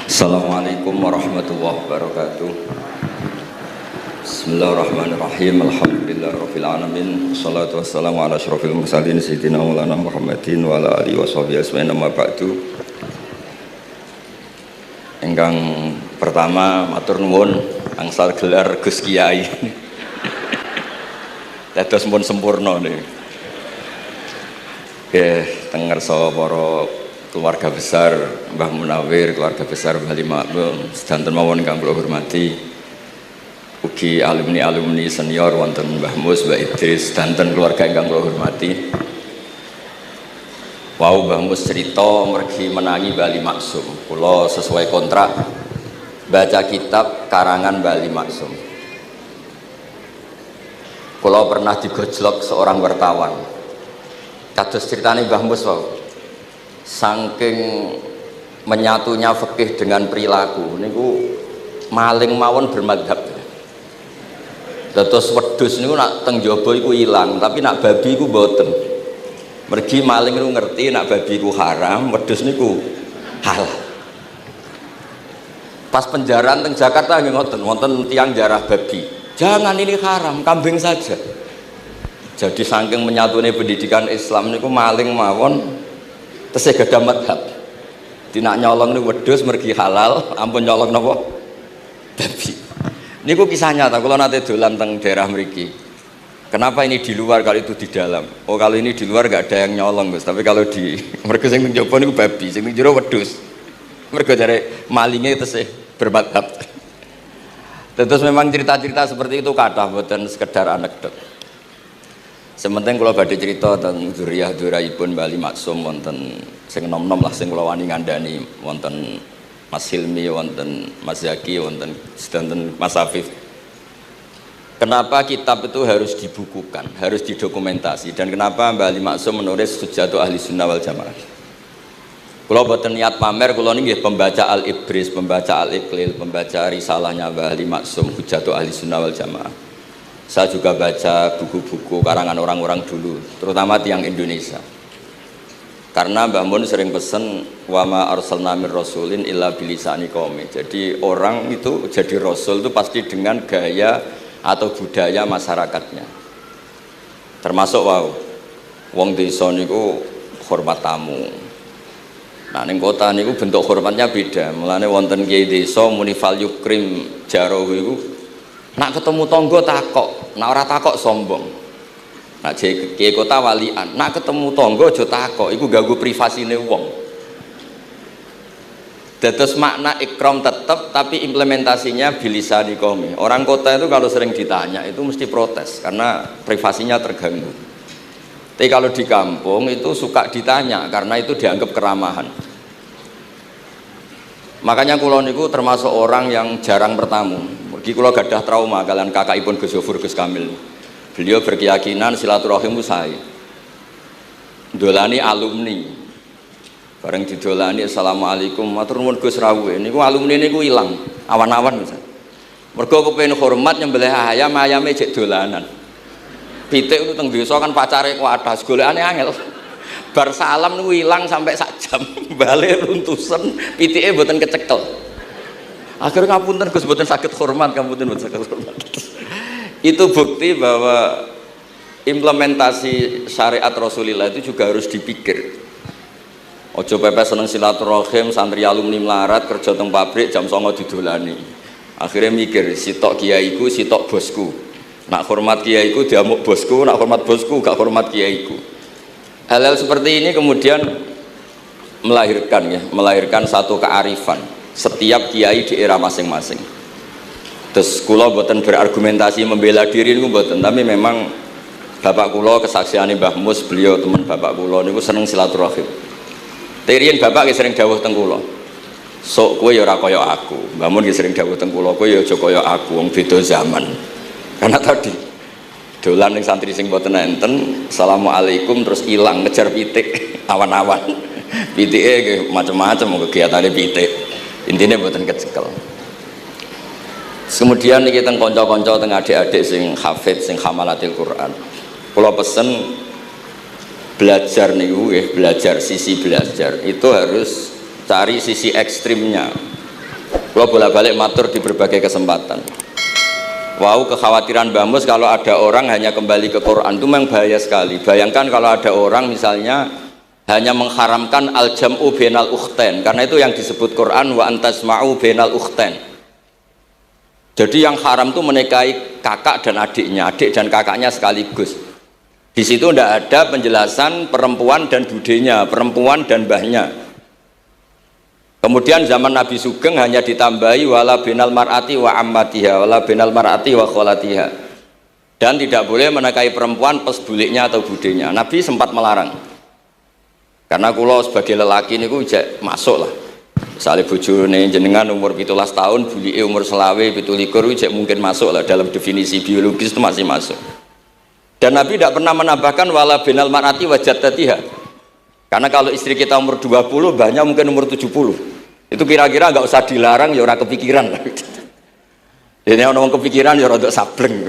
Assalamualaikum warahmatullahi wabarakatuh. Bismillahirrahmanirrahim. Alhamdulillahirabbil alamin. Wassalatu wassalamu ala asyrofil mursalin sayyidina Maulana Muhammadin wa ala alihi washabihi ajmain. Amma ba'du. Ingkang pertama matur nuwun angsal gelar Gus Kiai. Dados pun sempurna niku. Nggih, teng ngarsa para keluarga besar Mbah Munawir, keluarga besar Mbah Limakmum, sedanten mawon ingkang kula hormati, ugi alumni senior wonten Mbah Mus, Mbah Idris, sedanten keluarga ingkang kula hormati. Wau Mbah Mus cerita mergi menangi Bali Maksum. Kula sesuai kontrak baca kitab karangan Bali Maksum. Kula pernah digojlok seorang wartawan. Kados ceritane Mbah Mus wau. Saking menyatunya fikih dengan perilaku niku maling mawon bermadhab. Dados wedhus niku nak teng jaba iku ilang, tapi nak babi iku mboten. Mergi maling niku ngerti nak babi iku haram, wedhus niku halal. Pas penjaraan teng Jakarta nggih ngoten, wonten tiyang jarah babi. Jangan, ini haram, kambing saja. Jadi saking menyatune pendidikan Islam niku maling mawon tesih gadah madhab. Dinak nyolong niku wedhus mergi halal, ampun nyolong napa? Babi. Niku kisah nyata, kula nate dolan teng daerah mriki. Kenapa ini di luar kalau itu di dalam? Oh, kalau ini di luar enggak ada yang nyolong, Gus. Tapi kalau di mergo sing njaba niku babi, sing njero wedhus. Mergo jare malinge tesih bermadhab. Terus memang cerita-cerita seperti itu kathah mboten sekedar anekdot. Sementing kalau badhe cerita tentang dzurriyyah-dzurriyyahipun Bali Maksum wonten sing nom-nom lah sing kula wani ngandani wonten Mas Hilmi, wonten Mas Zaki, wonten sedanten Mas Afif. Kenapa kitab itu harus dibukukan, harus didokumentasi, dan kenapa Bali Maksum menulis Hujjatu Ahli Sunnah wal Jamaah? Kula boten niat pamer, kula niki pembaca Al-Ibris, pembaca Al-Iqlil, pembaca risalahnya Bali Maksum Hujjatu Ahli Sunnah wal Jamaah. Saya juga baca buku-buku karangan orang-orang dulu, terutama tiang Indonesia. Karena Mbah Mun sering pesen wa ma arsalna mir rasulin illa bilisani qaumi. Jadi orang itu jadi rasul itu pasti dengan gaya atau budaya masyarakatnya. Termasuk wau wong desa niku hormat tamu. Nah ning kota niku bentuk hormatnya beda. Mulane wonten kiai desa muni fal yukrim jarahu iku nak ketemu tonggo takok, nak ora takok sombong. Nak kiai kota walian, nak ketemu tonggo aja takok, iku ganggu privasine wong. Dados makna ikram tetap, tapi implementasinya bilisani qaumi. Orang kota itu kalau sering ditanya itu mesti protes karena privasinya terganggu. Tapi kalau di kampung itu suka ditanya karena itu dianggap keramahan. Makanya kula niku termasuk orang yang jarang bertamu. Mergi kula gadah trauma kalian kakakipun Gus Yofur Gus Kamil. Beliau berkeyakinan silaturahim sae. Dolani alumni. Bareng didolani assalamualaikum matur nuwun Gus rawuh. Niku alumni niku ilang awan-awan Gus. Mergo kepengin hormat nyembelih ayam, ayame jek dolanan. Pitik itu teng desa kan pacare kuwathas, golekane angel. Bar salam niku ilang sampai sak jam. Bale runtusen, pitike mboten kecekel. Akhirnya ngapunten Gus mboten saged hormat, ngapunten mboten saged hormat. Itu bukti bahwa implementasi syariat Rasulullah itu juga harus dipikir. Ojo pepe seneng silaturahim, santri alumni melarat kerja teng pabrik jam 09.00 didolani. Akhirnya mikir, sitok kiaiku, sitok bosku. Nak hormat kiaiku diamuk bosku, nak hormat bosku gak hormat kiaiku. Hal-hal seperti ini kemudian melahirkan satu kearifan setiap kiai di era masing-masing. Terus kula mboten berargumentasi membela diri niku mboten, tapi memang bapak kula kesaksiane Mbah Mus, beliau teman bapak kula niku seneng silaturahim. Terian bapak sering dawuh teng kula. Sok kowe ya ora kaya aku. Mbah Mun sering dawuh teng kula, kowe ya aja kaya aku, wong beda zaman. Karena tadi dolan ning santri sing mboten enten, assalamualaikum terus ilang ngejar pitik awan-awan. Pitike nggih macam-macam kegiatane pitik. Intine mboten kecekel. Kemudian niki teng kanca-kanca teng adik-adik sing hafid sing hamalatil Quran. Kula pesen belajar niku nggih, belajar sisi belajar itu harus cari sisi ekstrimnya. Kalau bolak-balik matur di berbagai kesempatan. Wow, kekhawatiran Mbah Mus kalau ada orang hanya kembali ke Quran itu memang bahaya sekali. Bayangkan kalau ada orang misalnya hanya mengharamkan al-jam'u bainal ukhtain, karena itu yang disebut Quran wa antasma'u bainal ukhtain. Jadi yang haram itu menikahi kakak dan adiknya, adik dan kakaknya sekaligus. Di situ tidak ada penjelasan perempuan dan budenya, perempuan dan mbahnya. Kemudian zaman Nabi Sugeng hanya ditambahi wala binal mar'ati wa ammatiha, wala binal mar'ati wa kholatiha. Dan tidak boleh menikahi perempuan pesbuliknya atau budenya. Nabi sempat melarang. Karena kula sebagai lelaki niku jek masuk lah. Misalnya bojone jenengan umur 17 tahun, bulike umur selawe 17 jek mungkin masuk lah dalam definisi biologis itu masih masuk. Dan Nabi tidak pernah menambahkan wala binal mar'ati wa jaddatiha. Karena kalau istri kita umur 20, banyak mungkin umur 70. Itu kira-kira nggak usah dilarang, ya orang kepikiran. Ini orang kepikiran ya rodok sableng.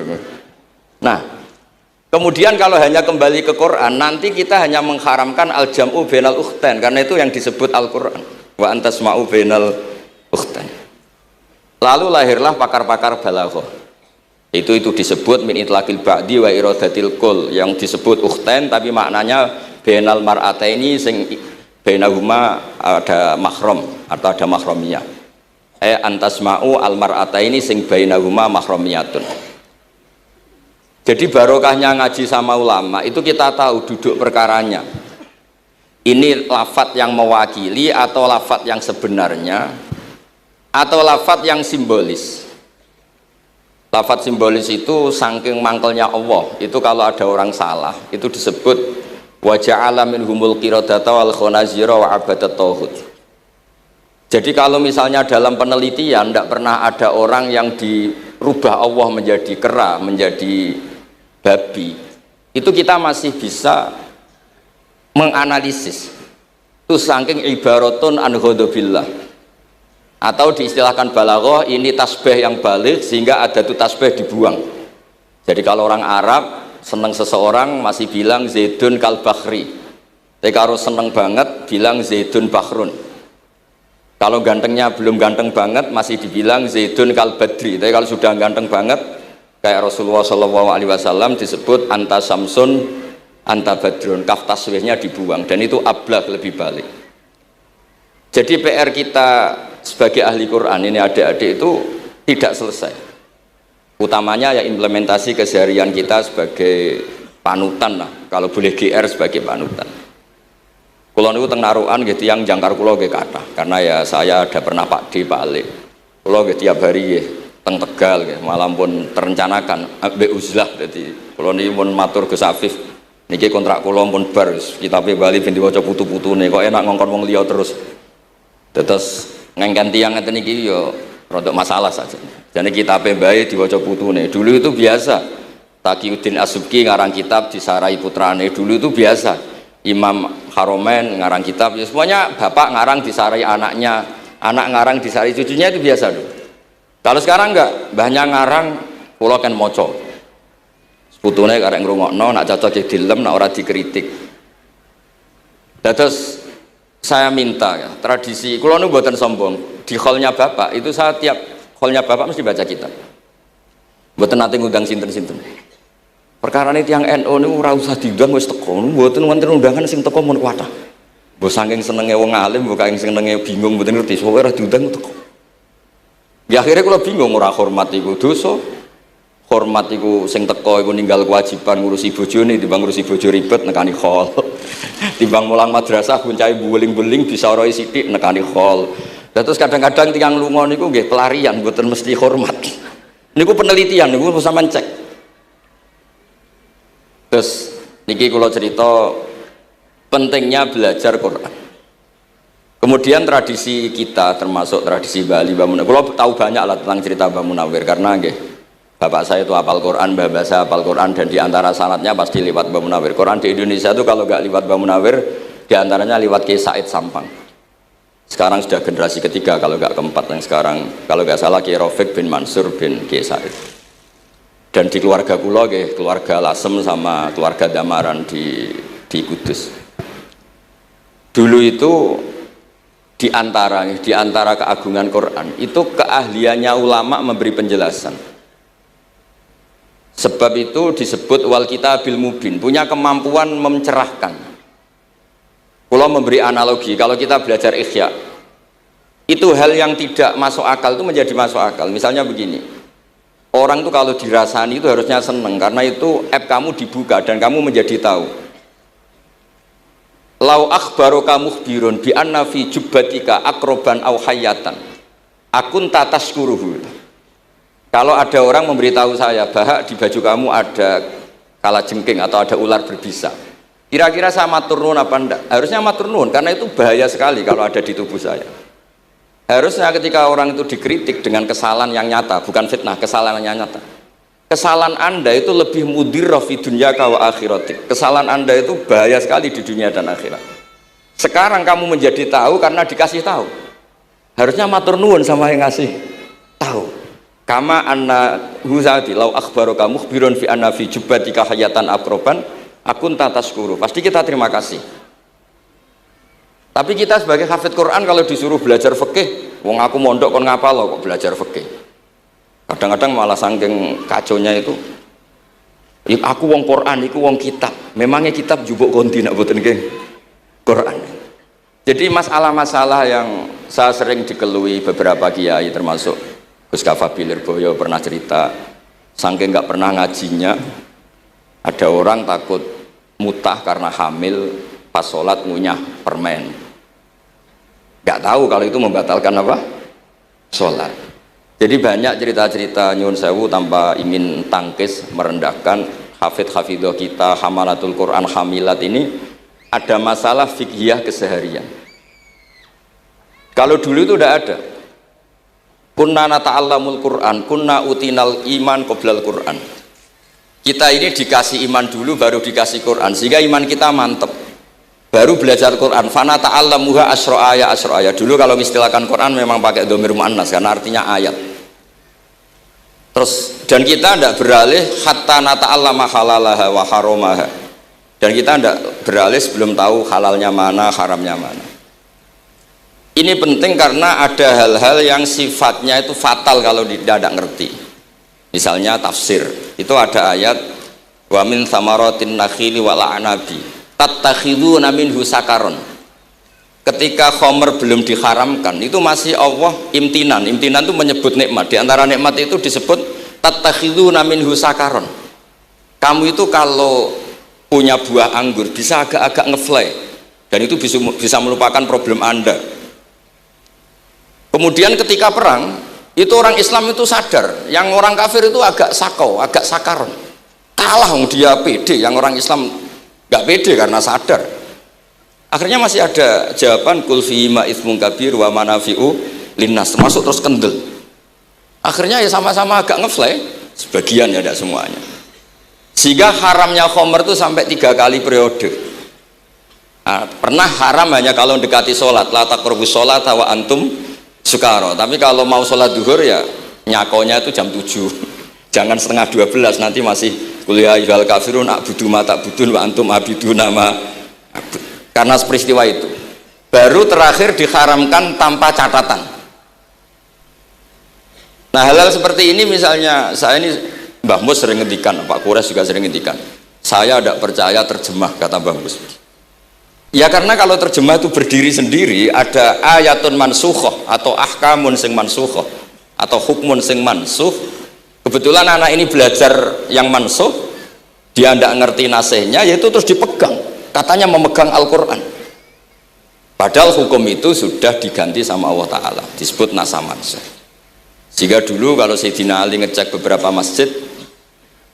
Nah, kemudian kalau hanya kembali ke Quran, nanti kita hanya mengharamkan al-jam'u bainal ukhtain, karena itu yang disebut Al-Quran. Wa antasma'u bainal ukhtain. Lalu lahirlah pakar-pakar balaghah. Itu disebut min itlaqil ba'di wa iradatil kul, yang disebut ukhtain tapi maknanya bainal mar'ataini sing bainahuma ada mahram atau ada mahramiyah. Antasma'u al mar'ataini sing bainahuma mahramiyatun. Jadi barokahnya ngaji sama ulama itu kita tahu duduk perkaranya. Ini lafadz yang mewakili atau lafadz yang sebenarnya atau lafadz yang simbolis. Lafadz simbolis itu saking mangkelnya Allah. Itu kalau ada orang salah itu disebut wa ja'ala minhumul qiradata wal khanazira wa abadat tauhid. Jadi kalau misalnya dalam penelitian tidak pernah ada orang yang dirubah Allah menjadi kera, menjadi babi, itu kita masih bisa menganalisis itu saking ibaratun an ghadabillah, atau diistilahkan balaghah ini tasbih yang balik sehingga ada itu tasbih dibuang. Jadi kalau orang Arab seneng seseorang masih bilang Zaidun kal bakhri, tapi kalau seneng banget bilang Zaidun bakhrun. Kalau gantengnya belum ganteng banget masih dibilang Zaidun kal badri, tapi kalau sudah ganteng banget kayak Rasulullah SAW disebut anta samsun anta badrun, kaf taswihnya dibuang, dan itu ablag lebih balik. Jadi PR kita sebagai ahli Quran ini adik-adik itu tidak selesai, utamanya ya implementasi keseharian kita sebagai panutan lah, kalau boleh GR sebagai panutan. Kulo niku teng Narukan nggih tiyang jangkar kulo nggih kathah, karena ya saya ada pernah Pak D, Pak Ali. Kulo nggih tiap hari nggih teng Tegal nggih, malam pun terencanakan ambek uzlah. Dadi kulo niki mun matur Gus Afif niki kontrak kulo pun bar kitabe Bali ben diwaca putu-putune, kok enak ngongkon wong liya terus. Terus ngengken tiyang ngeten iki ya rodok masalah saja. Jadi kitabe bae diwaca putune. Dulu itu biasa. Taqiyuddin As-Subki ngarang kitab disarai putrane. Dulu itu biasa. Imam Haromen ngarang kitab, ya semuanya bapak ngarang disarai anaknya, anak ngarang disarai cucunya, itu biasa dulu. Kalau sekarang enggak, mbahnya ngarang kula kan maca. Putune karek ngrungokno, nak cocok dilem, nak ora dikritik. Terus saya minta ya, tradisi kula nu mboten sombong, di hallnya bapak itu saya tiap hallnya bapak mesti baca kitab. Mboten nate ngundang sinten-sinten. Perkara ini tiang NU ini ora usah diundang wis teko, mboten wonten undangan sing teko mun kuwatah. Mbok saking senenge wong alim, mbok saking senenge bingung mboten ngerti, soalnya ora diundang teko. Ya akhirnya kula bingung, ora hormat iku dosa. Hormat iku sing teko iku ninggal kewajiban ngurusi bojone, timbang ngurusi bojo ribet nekani hall. Timbang mulang madrasah kuncai buling-buling bisa roi sithik nekani hall. Terus kadang-kadang tiang lunga niku nggih pelarian, mboten mesti hormat. Niku penelitian niku sampean cek. Terus niki kula cerita pentingnya belajar Quran. Kemudian tradisi kita termasuk tradisi Bali, Mbah Munawir. Kula tahu banyak lah tentang cerita Mbah Munawir karena nggih bapak saya itu hafal Quran, mbah saya hafal Quran, dan diantara sanadnya pasti lewat Mbah Munawir. Quran di Indonesia itu kalau nggak lewat Mbah Munawir, diantaranya lewat Kiai Said Sampang. Sekarang sudah generasi ketiga kalau nggak keempat yang sekarang, kalau nggak salah Kiai Rafiq bin Mansur bin Kiai Said. Dan di keluarga kula nggih, keluarga Lasem sama keluarga Damaran di Kudus. Dulu itu di antara keagungan Quran itu keahliannya ulama memberi penjelasan. Sebab itu disebut wal kitabil mubin, punya kemampuan mencerahkan. Kalau memberi analogi, kalau kita belajar Ihya, itu hal yang tidak masuk akal itu menjadi masuk akal. Misalnya begini, orang tuh kalau dirasani itu harusnya seneng karena itu app kamu dibuka dan kamu menjadi tahu. Lau akhbaroka mukhbirun bi anna fi jubbatika akroban aw hayatan akun tatashkuruhu. Kalau ada orang memberitahu saya bahwa di baju kamu ada kalajengking atau ada ular berbisa, kira-kira saya matur nuwun apa enggak? Harusnya matur nuwun karena itu bahaya sekali kalau ada di tubuh saya. Harusnya ketika orang itu dikritik dengan kesalahan yang nyata, bukan fitnah, kesalahan yang nyata. Kesalahan Anda itu lebih mudirrah fi dunyaka wa akhiratik. Kesalahan Anda itu bahaya sekali di dunia dan akhirat. Sekarang kamu menjadi tahu karena dikasih tahu. Harusnya matur nuwun sama yang ngasih tahu. Kama anna huzati lau akhbaroka mukhbirun fi anna fi jubbatika hayatan akroban akun tatashkuru. Pasti kita terima kasih. Tapi kita sebagai hafid Quran kalau disuruh belajar fikih, wong aku mondok kon ngapal lo kok belajar fikih. Kadang-kadang malah saking kaconya itu, aku wong Quran, aku wong kitab. Memangnya kitab jubuk konti nak boten nggih Quran. Jadi masalah-masalah yang saya sering dikelui beberapa kiai termasuk Gus Kafabi Lirboyo pernah cerita, saking nggak pernah ngajinya, ada orang takut mutah karena hamil pas sholat ngunyah permen. Nggak tahu kalau itu membatalkan apa? Sholat. Jadi banyak cerita-cerita nyuwun sewu tanpa ingin tangkis merendahkan hafidh-hafidhah kita, hamalatul Quran, hamilat ini ada masalah fiqhiyah keseharian. Kalau dulu itu udah ada. Kunna nata'allamul Quran, kunna utinal iman qoblal Quran. Kita ini dikasih iman dulu baru dikasih Quran sehingga iman kita mantep. Baru belajar Quran. Fana ta'allamuha asra ayat. Dulu kalau mengistilahkan Quran memang pakai dhamir muannas karena artinya ayat. Terus dan kita tidak beralih hatta nata'allama halalaha wa haramaha. Dan kita tidak beralih sebelum tahu halalnya mana, haramnya mana. Ini penting karena ada hal-hal yang sifatnya itu fatal kalau tidak ngerti. Misalnya tafsir. Itu ada ayat wa min thamaratin nakhili wal a'nabi tattakhiduna minhu sakaron. Ketika khomer belum diharamkan itu masih Allah imtinan itu menyebut nikmat. Di antara nikmat itu disebut tattakhiduna minhu sakaron. Kamu itu kalau punya buah anggur bisa agak-agak ngefly dan itu bisa melupakan problem Anda. Kemudian ketika perang itu orang Islam itu sadar, yang orang kafir itu agak sakau, agak sakaron, kalah dia pede, yang orang Islam gak pede karena sadar. Akhirnya masih ada jawaban kul fi ma itsmun kabir wa manafi'u linnas, masuk terus kendel. Akhirnya ya sama-sama agak ngefly, sebagian ya tidak semuanya. Sehingga haramnya khomer itu sampai 3 kali periode. Nah, pernah haram hanya kalau mendekati sholat, la taqrabus sholat wa antum sukaro. Tapi kalau mau sholat duhur ya nyakonya itu jam 7. Jangan setengah 12, nanti masih kuliah ayyuhal kafirun a'budu ma ta'budun wa antum abiduna ma abud. Karena peristiwa itu baru terakhir diharamkan tanpa catatan. Nah hal-hal seperti ini misalnya saya ini Mbah Mus sering ngendikan, Pak Kures juga sering ngendikan, saya tidak percaya terjemah, kata Mbah Mus. Ya karena kalau terjemah itu berdiri sendiri, ada ayatun mansukhoh atau ahkamun sing mansukhoh atau hukmun sing mansuh. Kebetulan anak ini belajar yang mansuh, dia tidak ngerti nasihnya, yaitu terus dipegang, katanya memegang Al-Quran. Padahal hukum itu sudah diganti sama Allah Ta'ala, disebut nasah mansukh. Sehingga dulu kalau Sayyidina Ali ngecek beberapa masjid,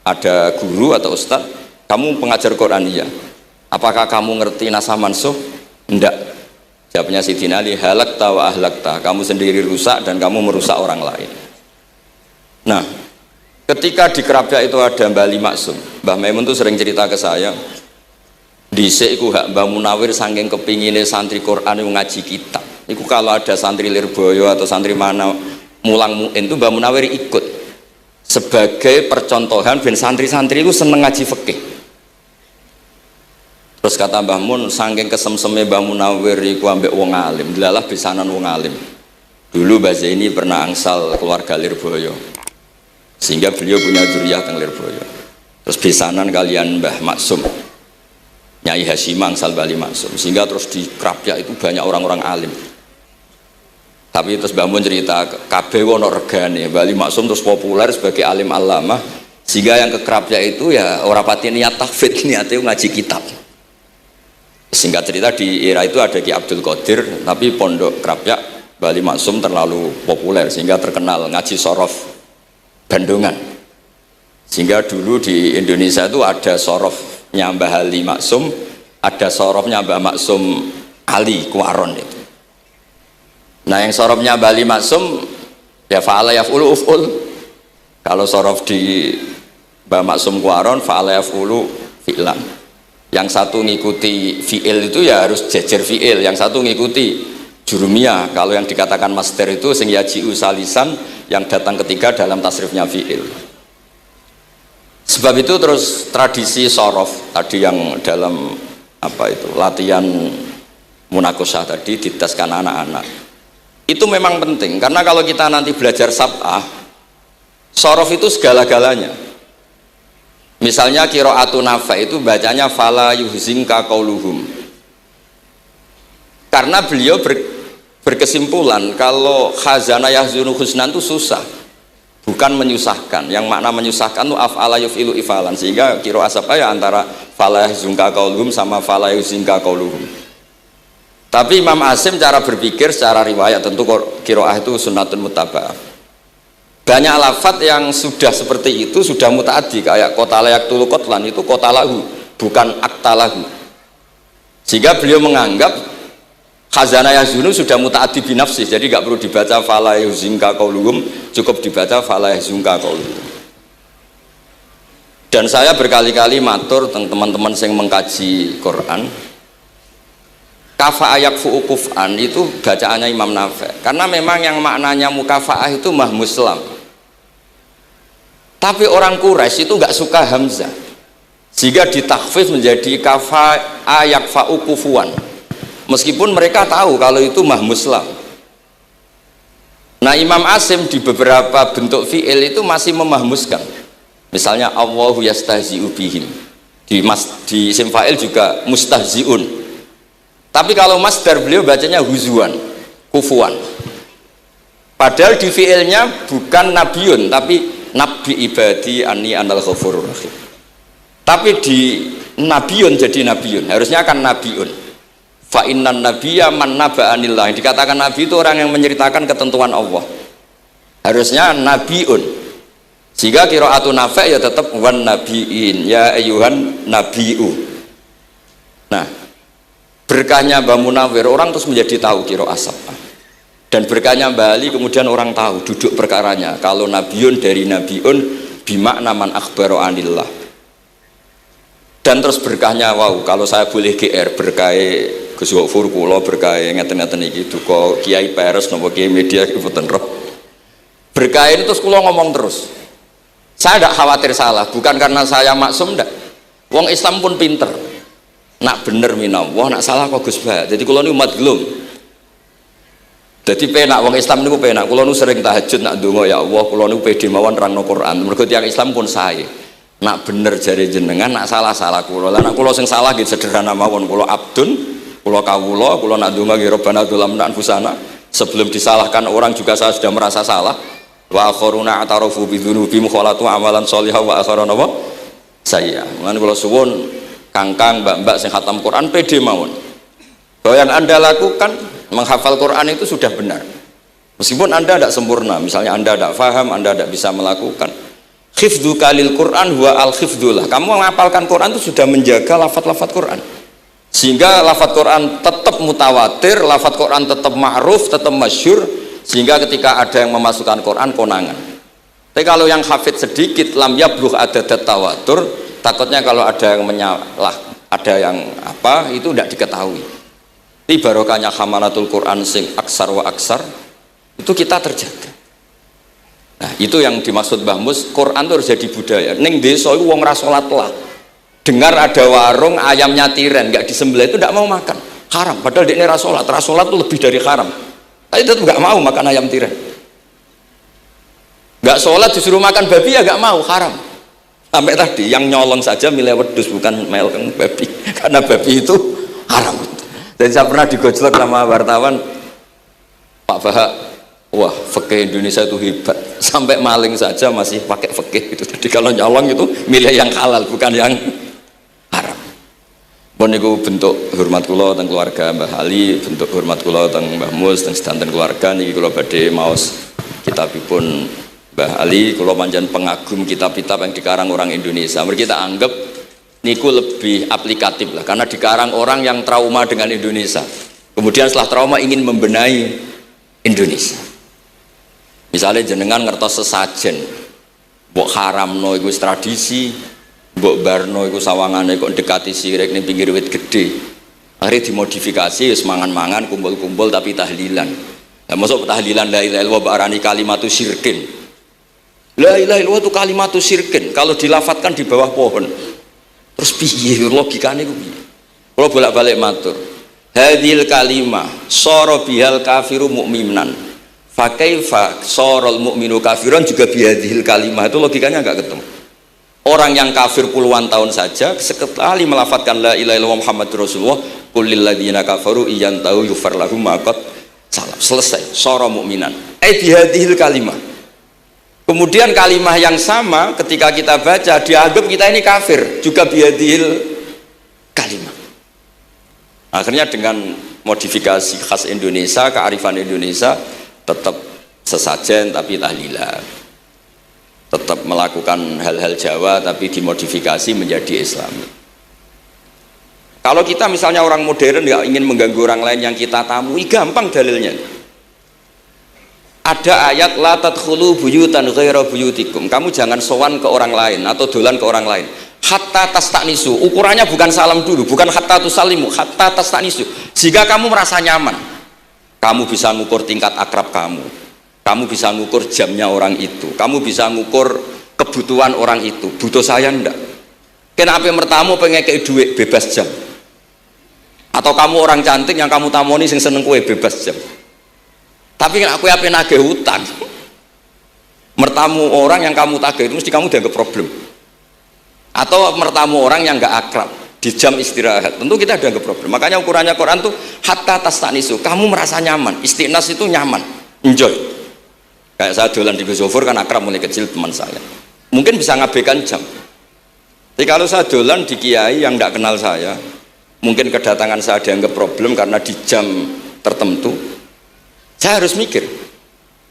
ada guru atau ustadz, kamu pengajar Quran? Iya. Apakah kamu ngerti nasah mansukh? Enggak. Jawabnya Sayyidina Ali, halakta wa ahlakta, kamu sendiri rusak dan kamu merusak orang lain. Nah, ketika di Kerapia itu ada Mbah Ali Maksum, Mbah Maimun itu sering cerita ke saya, dhisik iku hak Mbah Munawir saking kepingine santri Quran yang ngaji kitab. Iku kalau ada santri Lirboyo atau santri mana mulang muin itu Mbah Munawir ikut sebagai percontohan ben santri-santri itu seneng ngaji fikih. Terus kata Mbah Mun, saking kesemseme Mbah Munawir iku ambek wong alim, delalah pisanan wong alim. Dulu Mbah Zaini pernah angsal keluarga Lirboyo, sehingga beliau punya zuriyah teng Lirboyo. Terus pisanan kalian Mbah Maksum, Nyai Hasyim angsal Bali Maksum, sehingga terus di Krapyak itu banyak orang-orang alim. Tapi terus Mbah Mun cerita kabeh ono regane, Bali Maksum terus populer sebagai alim alamah, sehingga yang ke Krapyak itu ya ora pati niat tahfidz, niate ngaji kitab. Singkat cerita di era itu ada Ki Abdul Qadir, tapi pondok Krapyak Bali Maksum terlalu populer sehingga terkenal ngaji sorof Bandungan. Sehingga dulu di Indonesia itu ada sorofnya Mbah Ali Maksum, ada sorofnya Mbah Maksum Ali Kuaron itu. Nah yang sorofnya Mbah Ali Maksum ya fa'ala yaf'ulu uf'ul. Kalau sorof di Mbah Maksum Kuaron fa'ala yaf'ulu fi'lan. Yang satu ngikuti fi'il itu ya harus jejer fi'il, yang satu ngikuti jurumiyah. Kalau yang dikatakan master itu sing yaji'u salisan, yang datang ketiga dalam tasrifnya fi'il. Sebab itu terus tradisi sorof tadi yang dalam apa itu latihan munakosah tadi ditaskan anak-anak itu memang penting, karena kalau kita nanti belajar sab'ah, sorof itu segala-galanya. Misalnya qiraatun Nafi' itu bacanya fala yuhzinka qauluhum, karena beliau berkesimpulan kalau khazana yahzunu husnan itu susah, bukan menyusahkan. Yang makna menyusahkan itu af'ala yuf'ilu ifalan, sehingga qiraat sab'ah ya antara fala yuhzinka qauluhum sama fala yuhzinka qauluhum. Tapi Imam Asim cara berpikir secara riwayat, tentu qiraah itu sunnatun mutaba'ah. Banyak lafadz yang sudah seperti itu sudah mutaaddi, kayak qatala yaqtulu qatlan itu qatalahu bukan aktalahu. Sehingga beliau menganggap khazana yazunu sudah mutaaddi binafsi, jadi nggak perlu dibaca fala yuzinka qauluhum, cukup dibaca fala yuzunka qauluhum. Dan saya berkali-kali matur teman-teman yang mengkaji Quran, kafa ayak fu'ukuf'an itu bacaannya Imam Nafi', karena memang yang maknanya mukafa'ah itu mahmuslam. Tapi orang Quraisy itu nggak suka hamzah, sehingga ditakhfif menjadi kafa ayak fa'ukufuan, meskipun mereka tahu kalau itu mahmuslam. Nah Imam Asim di beberapa bentuk fi'il itu masih memahmuskan, misalnya Allahu yastahzi'u bihim, di isim fa'il juga mustahzi'un. Tapi kalau masdar beliau bacanya huzuan, kufuan. Padahal di fiilnya bukan nabiun, tapi nabi ibadi anni anal ghafurur rahim. Tapi di nabiun jadi nabiun, harusnya kan nabiun. Fa innan nabiyya man naba'anillah. Yang dikatakan nabi itu orang yang menceritakan ketentuan Allah. Harusnya nabiun. Jika qiraatun Nafi' ya tetap wan nabiin, ya ayyuhan nabiu. Nah, berkahnya Mbah Munawir orang terus menjadi tahu qiraah sab'ah, dan berkahnya Mbah Ali kemudian orang tahu duduk perkaranya kalau nabiun dari nabiun bimakna man akhbaro anillah. Dan terus berkahnya wow, kalau saya boleh GR berkah Gus Gofur kula berkah ngeten-ngeten iki duka Kiai Peres napa Kiai Media mboten roh. Berkah ini terus kula ngomong terus. Saya tidak khawatir salah, bukan karena saya maksum ndak. Wong Islam pun pinter. Nak bener minallah, nak salah kok Gus Bah. Jadi kula niku madlum. Jadi penak wong Islam niku penak. Kula niku sering tahajud nak ndonga ya Allah, kula niku pede mawon nerangno Quran. Mergo tiyang Islam pun sae. Nak bener jare jenengan, nak salah kula. Lah nak kula sing salah nggih sederhana mawon, kula abdun, kula kawula, kula nak ndonga nggih Rabbana dzulamna anfusana. Sebelum disalahkan orang juga saya sudah merasa salah. Wa akharuna atarafu bi dzunubihim khalatu amalan sholihah wa akharuna wa sayya. Mulane kula suwun kangkang mbak-mbak sing khatam Quran pede mawon bahwa yang anda lakukan menghafal Quran itu sudah benar, meskipun anda tidak sempurna, misalnya anda tidak faham, anda tidak bisa melakukan. Khifdhu kalil Quran huwa al khifdullah, kamu menghafalkan Quran itu sudah menjaga lafaz-lafaz Quran, sehingga lafaz Quran tetap mutawatir, lafaz Quran tetap ma'ruf, tetap masyhur, sehingga ketika ada yang memasukkan Quran konangan. Tapi kalau yang hafid sedikit lam yablugh adadat tawatur, takutnya kalau ada yang menyalah, ada yang apa itu tidak diketahui. Ini barokahnya hamalatul Quran sing aksar wa aksar itu kita terjaga. Nah itu yang dimaksud Mbah Mus, Quran itu harus jadi budaya. Ning desa itu wong ra salat lah, dengar ada warung ayamnya tiren nggak disembelih itu tidak mau makan, haram. Padahal dia ini rasolat itu lebih dari haram. Tapi itu nggak mau makan ayam tiren. Nggak sholat disuruh makan babi ya nggak mau, haram. Sampai tadi yang nyolong saja milih wedus bukan meleng babi, karena babi itu haram. Dan saya pernah digojlok sama wartawan, Pak Bahak, wah fikih Indonesia itu hebat, sampai maling saja masih pakai fikih itu. Jadi kalau nyolong itu milih yang halal bukan yang haram. Pun itu bentuk hormat kula teng keluarga Mbah Ali, bentuk hormat kula teng Mbah Mus teng sedanten keluarga niki kula badhe maos kitabipun Mbah Ali. Kula pancen pengagum kitab-kitab yang dikarang orang Indonesia. Mereka kita anggap niku lebih aplikatif lah, karena dikarang orang yang trauma dengan Indonesia. Kemudian setelah trauma ingin membenahi Indonesia. Misalnya jenengan ngertos sesajen, mbok haramno iku tradisi, mbok barno iku sawangane kok dekati sirek ning pinggir wit gede. Akhirnya dimodifikasi wis mangan-mangan, kumpul-kumpul tapi tahlilan. Lah masuk tahlilan la ilaha illallah barani kalimatu syirkin. La ilaha illallah itu kalimatu syirkin kalau dilafatkan di bawah pohon. Terus piye logikane ku piye? Kalau bolak-balik matur. Hadil kalimah sara bihal kafiru mu'minan. Fa kaifa saral mu'minu kafiran juga bihadil kalimah, itu logikanya enggak ketemu. Orang yang kafir puluhan tahun saja sekali melafatkan la ilaha illallah Muhammadur Rasulullah, qul lil ladzina kafaru iyantahu yufar lahum ma qad salam. Selesai, sara mu'minan. Bihadil kalimah. Kemudian kalimah yang sama ketika kita baca dianggap kita ini kafir juga biadil kalimah. Akhirnya dengan modifikasi khas Indonesia, kearifan Indonesia, tetap sesajen tapi tahlilan, tetap melakukan hal-hal Jawa tapi dimodifikasi menjadi Islami. Kalau kita misalnya orang modern nggak ingin mengganggu orang lain yang kita tamui, gampang dalilnya. Ada ayat la tadkhulu buyutan ghaira buyutikum. Kamu jangan sowan ke orang lain atau dolan ke orang lain. Hatta tastanisu. Ukurannya bukan salam dulu, bukan hatta tusalimu, hatta tastanisu. Jika kamu merasa nyaman, kamu bisa ngukur tingkat akrab kamu. Kamu bisa ngukur jamnya orang itu. Kamu bisa ngukur kebutuhan orang itu. Butuh saya ndak? Kenapa mertamu pengen kayak duit bebas jam? Atau kamu orang cantik yang kamu tamoni sing seneng kue bebas jam? Tapi aku apa nagih hutang, mertamu orang yang kamu tagih itu mesti kamu dianggap problem. Atau mertamu orang yang nggak akrab di jam istirahat, tentu kita dianggap problem. Makanya ukurannya Quran tuh hatta tastanisu, kamu merasa nyaman. Istiqnas itu nyaman, enjoy. Kayak saya dolan di Besofur kan akrab mulai kecil teman saya, mungkin bisa ngabaikan jam. Tapi kalau saya dolan di kiai yang nggak kenal saya, mungkin kedatangan saya dianggap problem karena di jam tertentu. Saya harus mikir,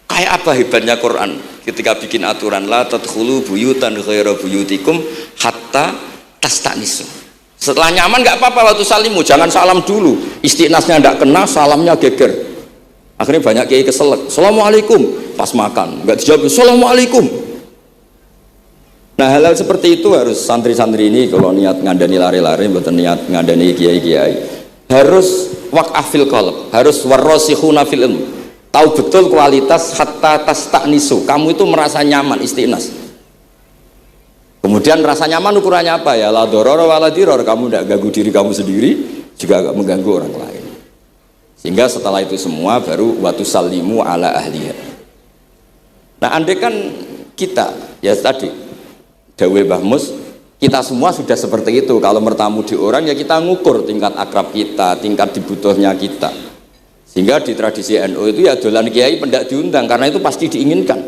kayak apa hebatnya Quran ketika bikin aturan la tadkhulu buyutan ghaira buyutikum hatta tastanisu. Setelah nyaman nggak apa-apa waktu salimu, jangan salam dulu. Istiqnasnya nggak kena, salamnya geger. Akhirnya banyak kiai keselak. Assalamualaikum pas makan, nggak dijawab. Assalamualaikum. Nah hal-hal seperti itu harus santri-santri ini kalau niat ngandani lari-lari, bukan niat ngandani kiai-kiai, harus waqafil qalb, harus warrasikhuna fil ilm. Tahu betul kualitas hatta tastanisu. Kamu itu merasa nyaman istiqnas. Kemudian rasa nyaman ukurannya apa ya? La doror wala diror. Kamu tidak ganggu diri kamu sendiri, juga gak mengganggu orang lain. Sehingga setelah itu semua baru watu salimu ala ahliya. Nah, andai kan kita ya tadi dawe Mbah Mus, kita semua sudah seperti itu. Kalau bertamu di orang ya kita ngukur tingkat akrab kita, tingkat dibutuhnya kita. Sehingga di tradisi NU itu ya dolan kiai pendak diundang karena itu pasti diinginkan.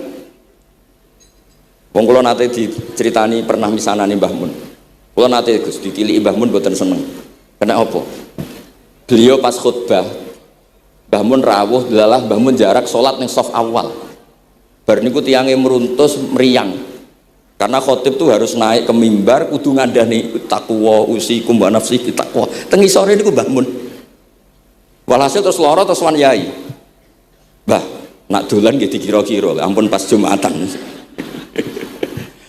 Wong kula nate diceritani pernah misanani Mbah Mun. Kula nate Gus ditiliki Mbah Mun mboten seneng. Kena apa? Beliau pas khutbah Mbah Mun rawuh delalah Mbah Mun jarak salat ning saf awal. Bar niku tiyange meruntus meriang. Karena khotib tuh harus naik ke mimbar kudu ngandani takwa usikum wa nafsi takwa. Teng isore niku Mbah Mun. Walhasil terus loro terus wan yai. Mbah, nak dolan nggih dikira-kira, ampun pas Jumatan.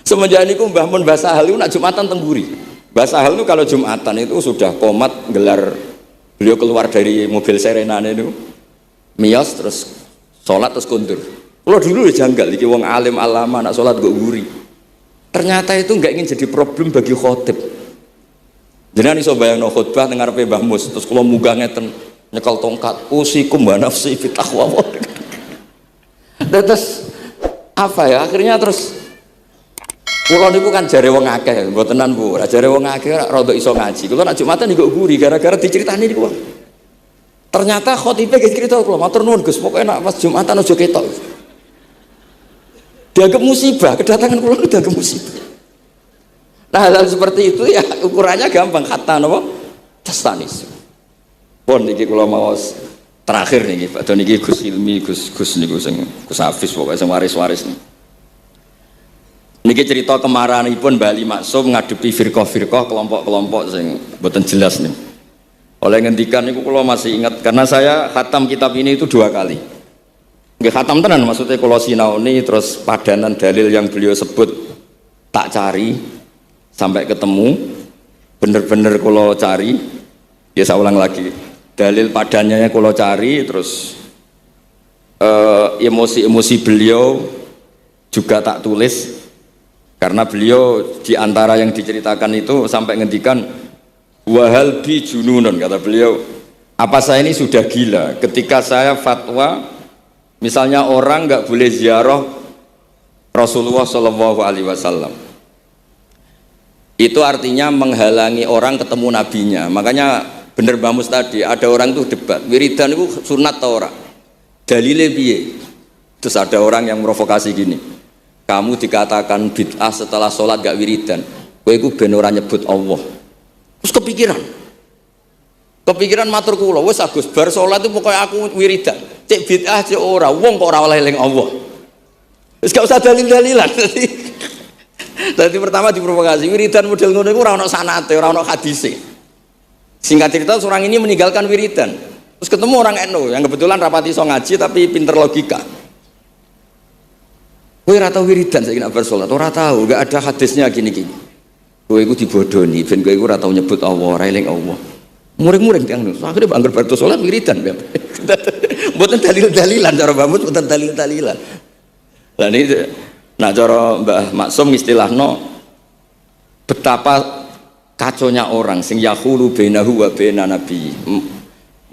Semenjak niku Mbah Mun Mbah Sahal nak Jumatan teng mburi. Mbah Sahal itu kalau Jumatan itu sudah komat gelar, beliau keluar dari mobil serenane itu miyos terus sholat terus kundur. Kalau dulu ya janggal iki wong alim alama nak sholat kok mburi. Ternyata itu nggak ingin jadi problem bagi khotib. Jenengan iso bayangno khutbah teng ngarepe Mbah Mus, terus kula munggah ngeten nyekel tongkat, usikum wa nafsi fi taqwa. Terus apa ya? Akhirnya terus kula niku kan jare wong akeh, mbotenan Bu. Jare wong akeh rada iso ngaji. Kula nak Jumatan niku guri gara-gara diceritani niku. Ternyata khotibe ge cerita kula, matur nuwun Gus, pokoke nak pas Jumatan aja ketok. Dianggap musibah, kedatangan kula dianggap musibah. Nah, hal seperti itu ya ukurannya gampang, kata napa? Tastanis. Pun niki kula maos terakhir niki Pak niki Gus Ilmi, Gus niku sing Gus Hafiz pokoke sing waris-waris niki. Niki cerita kemarahanipun Mbah Ali Maksum ngadepi firqah-firqah kelompok-kelompok sing mboten jelas nih. Oleh ngendikan niku kula masih ingat karena saya khatam kitab ini itu 2 kali. Nggih khatam tenan maksudnya kula sinaoni terus padanan dalil yang beliau sebut tak cari sampai ketemu bener-bener kula cari ya saya ulang lagi dalil padannya kula cari terus emosi-emosi beliau juga tak tulis karena beliau diantara yang diceritakan itu sampai ngendikan wahal bi jununun, kata beliau apa saya ini sudah gila ketika saya fatwa misalnya orang nggak boleh ziarah Rasulullah Shallallahu Alaihi Wasallam. Itu artinya menghalangi orang ketemu nabinya. Makanya bener Mbah Mus tadi ada orang tuh debat wiridan itu sunat atau ora, dalile piye. Terus ada orang yang provokasi gini, kamu dikatakan bid'ah setelah sholat gak wiridan, kowe iku ben ora nyebut Allah. Terus kepikiran matur kula wis Agus bar sholat itu pokoknya aku wiridan cek bid'ah cek ora, wong kok ora oleh eling Allah, wis gak usah dalil-dalilan. Jadi pertama diprovokasi wiridan model ngono iku ora ono sanate, ora ono hadise. Singkat cerita seorang ini meninggalkan wiridan. Terus ketemu orang NU yang kebetulan rapati iso ngaji tapi pinter logika. Kowe ora tau wiridan saiki nek bar salat, ora tau, enggak ada hadisnya gini-gini. Kowe iku dibodoni ben kowe iku ora tau nyebut Allah, ora eling Allah. Muring-muring tiyang niku. Akhire anggar bar salat wiridan. Mboten dalil-dalilan cara Mbah Mus, mboten dalil-dalilan. Lah niki nah cara Mbah Maksum istilahno betapa kaconya orang sing yahulu bainahu wa baina nabi,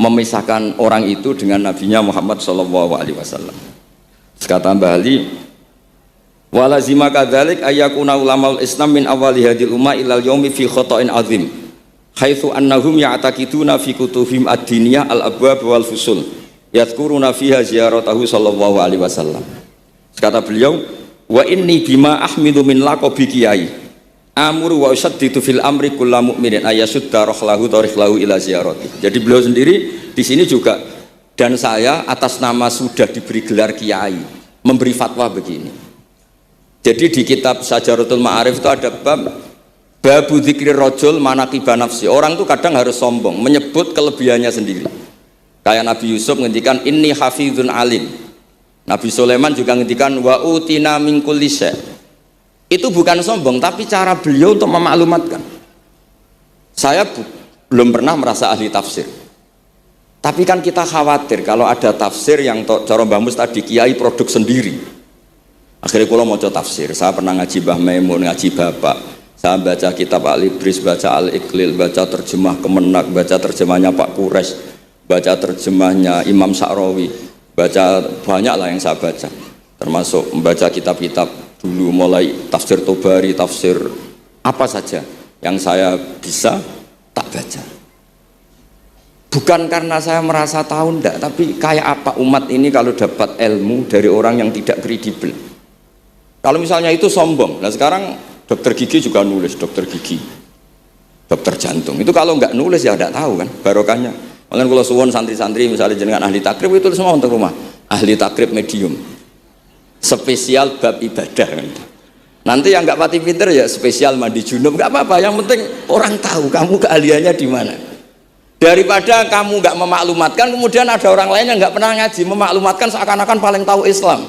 memisahkan orang itu dengan nabinya Muhammad sallallahu alaihi wasallam. Kata Mbah Ali walazima kadzalik ayyakuna ulamaul Islam min awali hadil umma ilal yaumi fi khata'in azim haitsu annahum ya'taqiduna fi kutubihim ad-diniyah al-abwab wal fusul yadhkuruna fiha ziyaratahu sallallahu alaihi wasallam. Kata beliau wa inni bima ahmidu min laqabi kiai amuru wa usaddidu fil amri kullu mu'minin ayasudda rahlahu tariklahu ila ziyarati. Jadi beliau sendiri di sini juga dan saya atas nama sudah diberi gelar kiai memberi fatwa begini. Jadi di kitab Sajaratul Ma'arif itu ada babu dzikri rajul manaqiba nafsi. Orang itu kadang harus sombong menyebut kelebihannya sendiri. Kayak Nabi Yusuf ngendikan inni hafizun alim. Nabi Sulaiman juga ngendikan wa utina min kulli syai'. Itu bukan sombong tapi cara beliau untuk memaklumatkan. Saya belum pernah merasa ahli tafsir. Tapi kan kita khawatir kalau ada tafsir yang cara Mbah Mus tadi kiai produk sendiri. Akhirnya kalau mau tafsir, saya pernah ngaji Mbah Maimun, ngaji Bapak. Saya baca kitab Al-Ibris, baca Al-Iqlil, baca terjemah Kemenak, baca terjemahnya Pak Quraisy, baca terjemahnya Imam Sa'rawi. Baca banyak lah yang saya baca, termasuk membaca kitab-kitab dulu mulai tafsir Tobari, tafsir apa saja yang saya bisa tak baca. Bukan karena saya merasa tahu ndak, tapi kayak apa umat ini kalau dapat ilmu dari orang yang tidak kredibel. Kalau misalnya itu sombong. Nah sekarang dokter gigi juga nulis, dokter gigi, dokter jantung. Itu kalau nggak nulis ya nggak tahu kan barokahnya. Makanya kalau suwon santri-santri misalnya jenengan ahli takrib itu semua untuk rumah ahli takrib medium spesial bab ibadah kan. Nanti yang nggak pati pinter ya spesial mandi junub nggak apa-apa, yang penting orang tahu kamu keahliannya di mana. Daripada kamu nggak memaklumatkan kemudian ada orang lain yang nggak pernah ngaji memaklumatkan seakan-akan paling tahu Islam,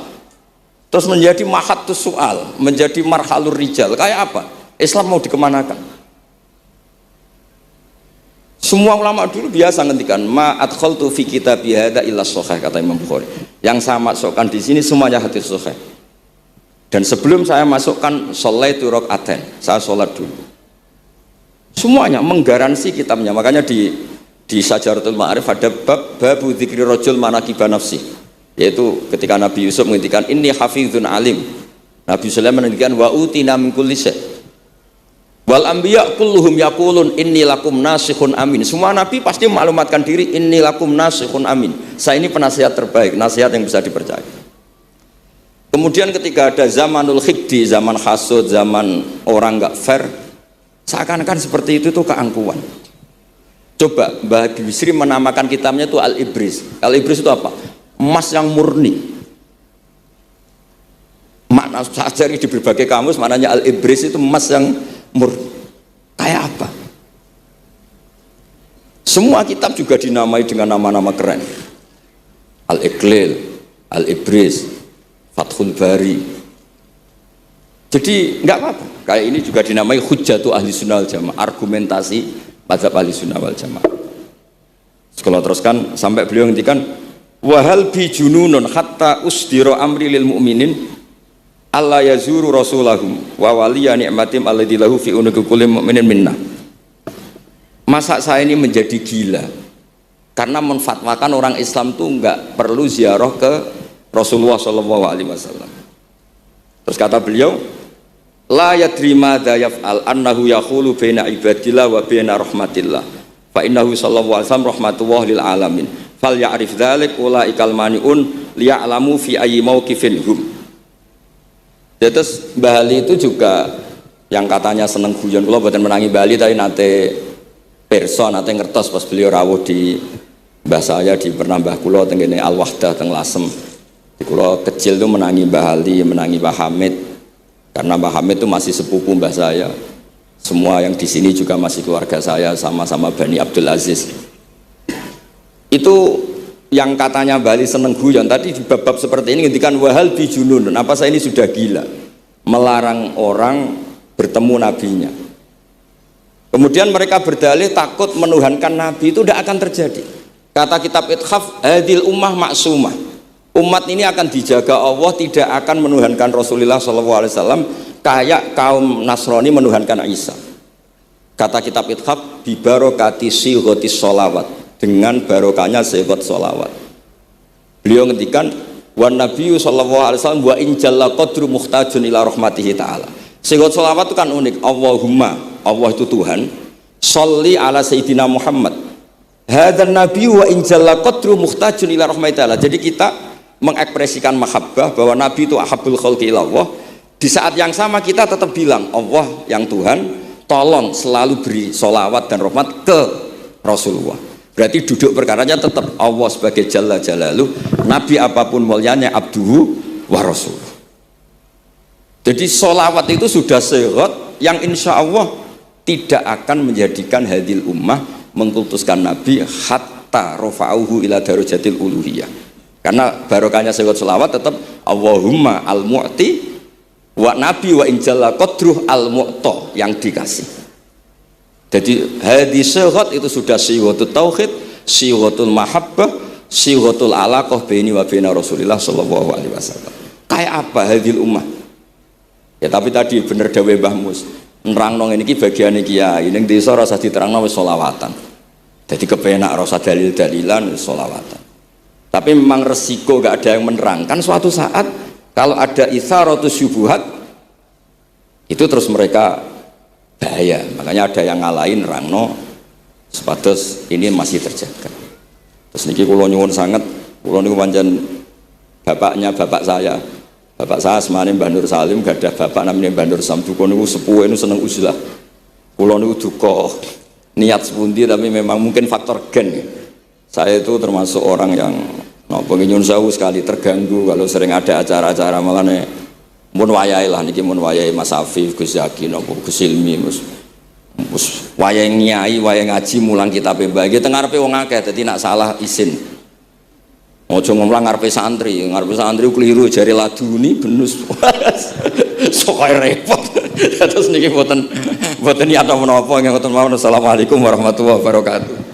terus menjadi mahatus soal, menjadi marhalur rijal. Kayak apa Islam mau dikemanakan? Semua ulama dulu biasa ngendikan ma adkhaltu fi kitabi hadza illa shahih, kata Imam Bukhari. Yang saya masukkan di sini semuanya hadis sahih. Dan sebelum saya masukkan sholaitu rakaatain, saya sholat dulu. Semuanya menggaransi kitabnya. Makanya di Syajaratul Ma'arif ada babu dzikri rajul manaqiba nafsi, yaitu ketika Nabi Yusuf menghentikan inni hafizun alim, Nabi Sulaiman menghentikan wa utina min kulli syai'. Wal anbiya kulluhum yaqulun inni lakum nasikhun amin. Semua nabi pasti memaklumatkan diri inni lakum nasikhun amin. Saya ini penasihat terbaik, nasihat yang bisa dipercaya. Kemudian ketika ada zamanul khiddi, zaman hasud, zaman orang nggak fair, seakan-akan seperti itu tuh keangkuhan. Coba Mbah Bisri menamakan kitabnya itu Al-Ibris. Al-Ibris itu apa? Emas yang murni. Makna saya cari di berbagai kamus, maknanya Al-Ibris itu emas yang murni. Kayak apa? Semua kitab juga dinamai dengan nama-nama keren. Al-Iqlil, Al-Ibris, Fathul Bari. Jadi nggak apa-apa. Kayak ini juga dinamai Hujjatu Ahli Sunnah wal Jamaah, argumentasi mazhab Ahli Sunnah wal Jamaah. Sekolah teruskan sampai beliau ngendikan wahal bi jununun hatta usdiro amri lil mu'minin Allah yazuru rasulahum wa waliya ni'matim alladzi lahu fi unuqi kulli mu'minin minna. Masa saya ini menjadi gila karena menfatwakan orang Islam tuh enggak perlu ziarah ke Rasulullah sallallahu alaihi wasallam. Terus kata beliau la yadri ma yaf'al annahu yaqulu baina ibadillah wa baina rahmatillah fa innahu sallallahu alaihi wasallam rahmatullah lil alamin fal ya'rif dzalik ulaikal maniun liya'lamu fi ayyi mauqifin hum. Terus Bali itu juga yang katanya seneng guyon, kula mboten menangi Bali tapi nate pirsa nate ngertos pas beliau rawuh di mbah saya di Pernambah kula teng kene Al Wahdah teng Lasem. Di kula kecil tuh menangi Mbah Ali, menangi Mbah Hamid. Karena Mbah Hamid itu masih sepupu mbah saya. Semua yang di sini juga masih keluarga saya, sama-sama Bani Abdul Aziz. Itu yang katanya Bali seneng guyon tadi di bab-bab seperti ini ngendikan wahal bijunun, apa saya ini sudah gila melarang orang bertemu nabinya. Kemudian mereka berdalih takut menuhankan nabi, itu tidak akan terjadi. Kata kitab Ithaf hadil ummah maksumah, umat ini akan dijaga Allah, tidak akan menuhankan Rasulullah SAW kayak kaum Nasrani menuhankan Isa. Kata kitab Ithaf bibarokati sighotis sholawat, dengan barokahnya sifat sholawat. Beliau ngendikan wan nabiyyu sallallahu alaihi wasallam wa in jalla qadru muhtajun ila rahmatihi ta'ala. Sifat sholawat itu kan unik. Allahumma, Allah itu Tuhan, sholli ala sayyidina Muhammad hadan nabiyyu wa in jalla qadru muhtajun ila rahmatihi ta'ala. Jadi kita mengekspresikan mahabbah bahwa nabi itu ahabbul khalqi ila Allah. Di saat yang sama kita tetap bilang Allah yang Tuhan tolong selalu beri sholawat dan rahmat ke Rasulullah. Berarti duduk perkaranya tetap Allah sebagai Jalla Jalaluh, Nabi apapun mulianya abduhu wa rasuluh. Jadi sholawat itu sudah syarat yang insya Allah tidak akan menjadikan hadil ummah mengkultuskan Nabi hatta rofa'uhu ila darajatil uluhiyah. Karena barokahnya syarat sholawat tetap Allahumma al-mu'ti wa nabi wa injalla qadruh al-mu'ta, yang dikasih. Jadi hadis syarat itu sudah syiwatul tauhid, syiwatul mahabbah, syiwatul alaqah baini wa baina Rasulillah sallallahu alaihi wasallam. Kayak apa hadil ummah? Ya tapi tadi bener dawe Mbah Mus, nerangno ngene iki bagiane kiai ning desa rasa diterangno wis selawatan. Jadi kepenak rasa dalil-dalilan wis selawatan. Tapi memang resiko gak ada yang menerangkan suatu saat kalau ada itsaratus syubhat itu terus mereka bahaya. Makanya ada yang ngalahin rangno sepatus ini masih terjaga. Terus niki kula nyuwun sangat, kula niku pancen bapaknya bapak saya. Bapak saya semane Mbah Nur Salim, gadah bapak namanya Mbah Nur Samduko niku sepuhe niku seneng uzlah. Kula niku duka niat sepundi tapi memang mungkin faktor gen. Saya itu termasuk orang yang napa nyuwun sewu sekali terganggu kalau sering ada acara-acara malane mun wayahe lah niki mun wayahe Mas Afif, Gus Zaki napa Gus Ilmi mus wayahe nyai, wayahe ngaji mulang kitabe Mbah iki teng ngarepe wong akeh dadi nak salah izin. Aja ngomong ngarepe santri keliru jare laduni benus. Sok repot. Terus niki mboten niat menapa nggih ngoten mawon. Assalamualaikum warahmatullahi wabarakatuh.